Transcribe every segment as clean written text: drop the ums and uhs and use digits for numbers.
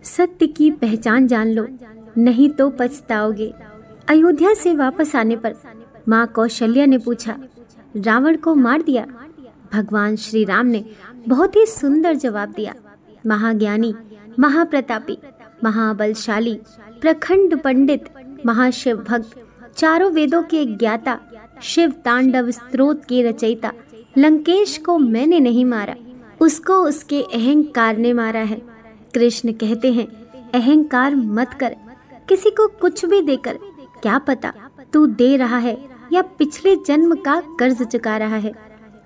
सत्य की पहचान जान लो, नहीं तो पछताओगे। अयोध्या से वापस आने पर माँ कौशल्या ने पूछा, रावण को मार दिया? भगवान श्री राम ने बहुत ही सुंदर जवाब दिया, महाज्ञानी, महाप्रतापी, महाबलशाली, प्रखंड पंडित, महाशिव भक्त, चारों वेदों के ज्ञाता, शिव तांडव स्तोत्र के रचयिता लंकेश को मैंने नहीं मारा, उसको उसके अहंकार ने मारा है। कृष्ण कहते हैं, अहंकार मत कर, किसी को कुछ भी देकर क्या पता तू दे रहा है या पिछले जन्म का कर्ज चुका रहा है।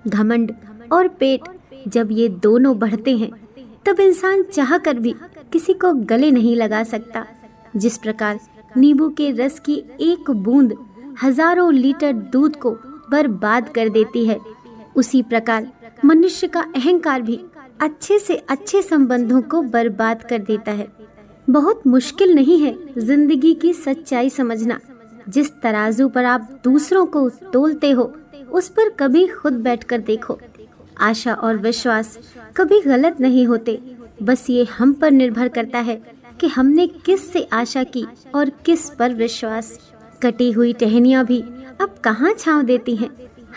घमंड और पेट जब ये दोनों बढ़ते हैं तब इंसान चाह कर भी किसी को गले नहीं लगा सकता। जिस प्रकार नींबू के रस की एक बूंद हजारों लीटर दूध को बर्बाद कर देती है, उसी प्रकार मनुष्य का अहंकार भी अच्छे से अच्छे संबंधों को बर्बाद कर देता है। बहुत मुश्किल नहीं है जिंदगी की सच्चाई समझना। जिस तराजू पर आप दूसरों को तोलते हो उस पर कभी खुद बैठकर देखो। आशा और विश्वास कभी गलत नहीं होते, बस ये हम पर निर्भर करता है कि हमने किस से आशा की और किस पर विश्वास। कटी हुई टहनियाँ भी अब कहाँ छांव देती हैं।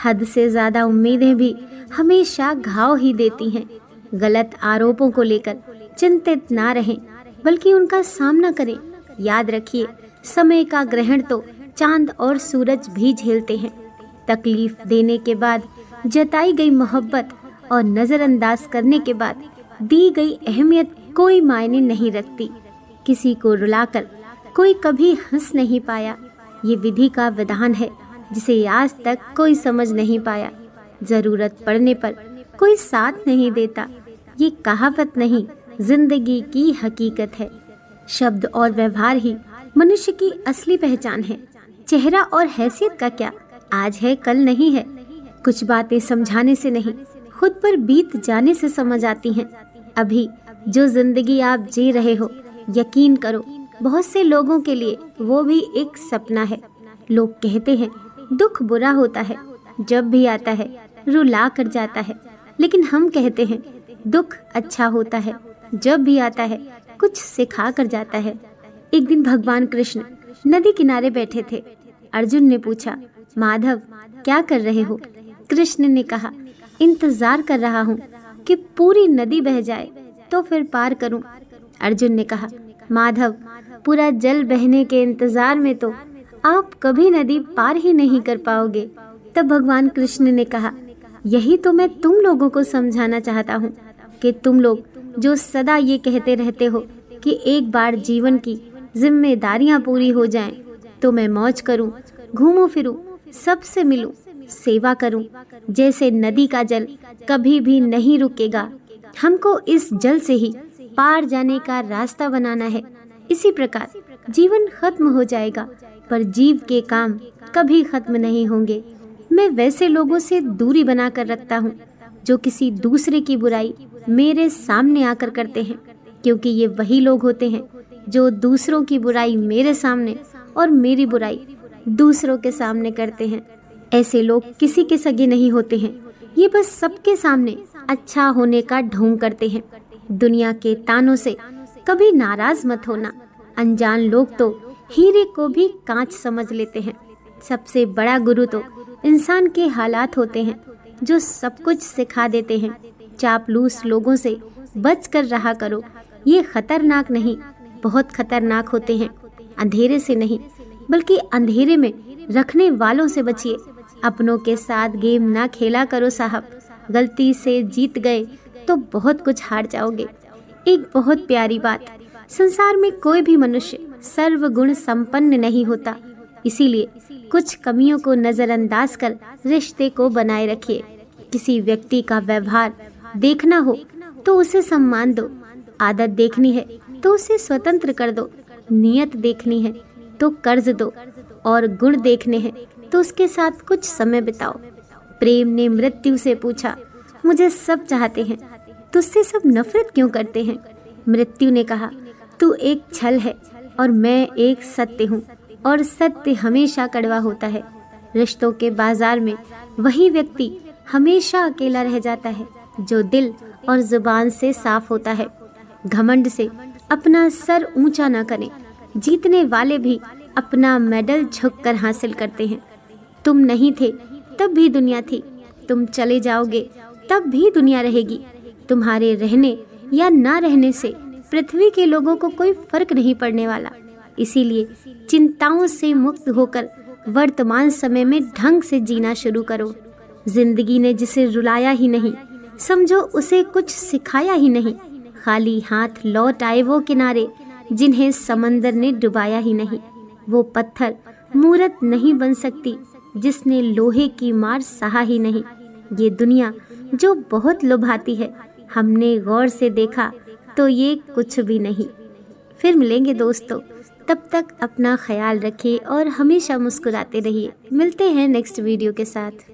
हद से ज्यादा उम्मीदें भी हमेशा घाव ही देती हैं। गलत आरोपों को लेकर चिंतित ना रहें, बल्कि उनका सामना करें। याद रखिए, समय का ग्रहण तो चांद और सूरज भी झेलते हैं। तकलीफ देने के बाद जताई गई मोहब्बत और नजरअंदाज करने के बाद दी गई अहमियत कोई मायने नहीं रखती। किसी को रुलाकर कोई कभी हंस नहीं पाया, ये विधि का विधान है जिसे आज तक कोई समझ नहीं पाया। जरूरत पड़ने पर कोई साथ नहीं देता, ये कहावत नहीं, जिंदगी की हकीकत है। शब्द और व्यवहार ही मनुष्य की असली पहचान है। चेहरा और हैसियत का क्या, आज है कल नहीं है। कुछ बातें समझाने से नहीं, खुद पर बीत जाने से समझ आती हैं। अभी जो जिंदगी आप जी रहे हो, यकीन करो बहुत से लोगों के लिए वो भी एक सपना है। लोग कहते हैं दुख बुरा होता है, जब भी आता है रुला कर जाता है, लेकिन हम कहते हैं दुख अच्छा होता है, जब भी आता है कुछ सिखा कर जाता है। एक दिन भगवान कृष्ण नदी किनारे बैठे थे। अर्जुन ने पूछा, माधव क्या कर रहे हो? कृष्ण ने कहा, इंतजार कर रहा हूँ कि पूरी नदी बह जाए तो फिर पार करूँ। अर्जुन ने कहा, माधव पूरा जल बहने के इंतजार में तो आप कभी नदी पार ही नहीं कर पाओगे। तब भगवान कृष्ण ने कहा, यही तो मैं तुम लोगों को समझाना चाहता हूँ कि तुम लोग जो सदा ये कहते रहते हो कि एक बार जीवन की जिम्मेदारियां पूरी हो जाएं तो मैं मौज करूं, घूमूं फिरूं, सबसे मिलूं, सेवा करूं, जैसे नदी का जल कभी भी नहीं रुकेगा। हमको इस जल से ही पार जाने का रास्ता बनाना है। इसी प्रकार जीवन खत्म हो जाएगा पर जीव के काम कभी खत्म नहीं होंगे। मैं वैसे लोगों से दूरी बना कर रखता हूँ जो किसी दूसरे की बुराई मेरे सामने आकर करते हैं, क्योंकि ये वही लोग होते हैं जो दूसरों की बुराई मेरे सामने और मेरी बुराई दूसरों के सामने करते हैं। ऐसे लोग किसी के सगे नहीं होते हैं, ये बस सबके सामने अच्छा होने का ढोंग करते हैं। दुनिया के तानों से कभी नाराज मत होना। अनजान लोग तो हीरे को भी कांच समझ लेते हैं। सबसे बड़ा गुरु तो इंसान के हालात होते हैं जो सब कुछ सिखा देते हैं। चापलूस लोगों से बच कर रहा करो, ये खतरनाक नहीं, बहुत खतरनाक होते हैं। अंधेरे से नहीं बल्कि अंधेरे में रखने वालों से बचिए। अपनों के साथ गेम ना खेला करो साहब, गलती से जीत गए तो बहुत कुछ हार जाओगे। एक बहुत प्यारी बात, संसार में कोई भी मनुष्य सर्वगुण संपन्न नहीं होता, इसीलिए कुछ कमियों को नजरअंदाज कर रिश्ते को बनाए रखिए। किसी व्यक्ति का व्यवहार देखना हो तो उसे सम्मान दो, आदत देखनी है तो उसे स्वतंत्र कर दो, नियत देखनी है तो कर्ज दो और गुण देखने हैं तो उसके साथ कुछ समय बिताओ। प्रेम ने मृत्यु से पूछा, मुझे सब चाहते हैं, तुझसे सब नफरत क्यों करते हैं? मृत्यु ने कहा, तू एक छल है और मैं एक सत्य हूँ, और सत्य हमेशा कड़वा होता है। रिश्तों के बाजार में वही व्यक्ति हमेशा अकेला रह जाता है जो दिल और जुबान से साफ होता है। घमंड से अपना सर ऊंचा न करें। जीतने वाले भी अपना मेडल झुककर हासिल करते हैं। तुम नहीं थे तब भी दुनिया थी, तुम चले जाओगे तब भी दुनिया रहेगी। तुम्हारे रहने या ना रहने से पृथ्वी के लोगों को कोई फर्क नहीं पड़ने वाला। इसीलिए चिंताओं से मुक्त होकर वर्तमान समय में ढंग से जीना शुरू करो। जिंदगी ने जिसे रुलाया ही नहीं, समझो उसे कुछ सिखाया ही नहीं। खाली हाथ लौट आए वो किनारे जिन्हें समंदर ने डुबाया ही नहीं। वो पत्थर मूरत नहीं बन सकती जिसने लोहे की मार सहा ही नहीं। ये दुनिया जो बहुत लुभाती है, हमने गौर से देखा तो ये कुछ भी नहीं। फिर मिलेंगे दोस्तों, तब तक अपना ख्याल रखिए और हमेशा मुस्कुराते रहिए। मिलते हैं नेक्स्ट वीडियो के साथ।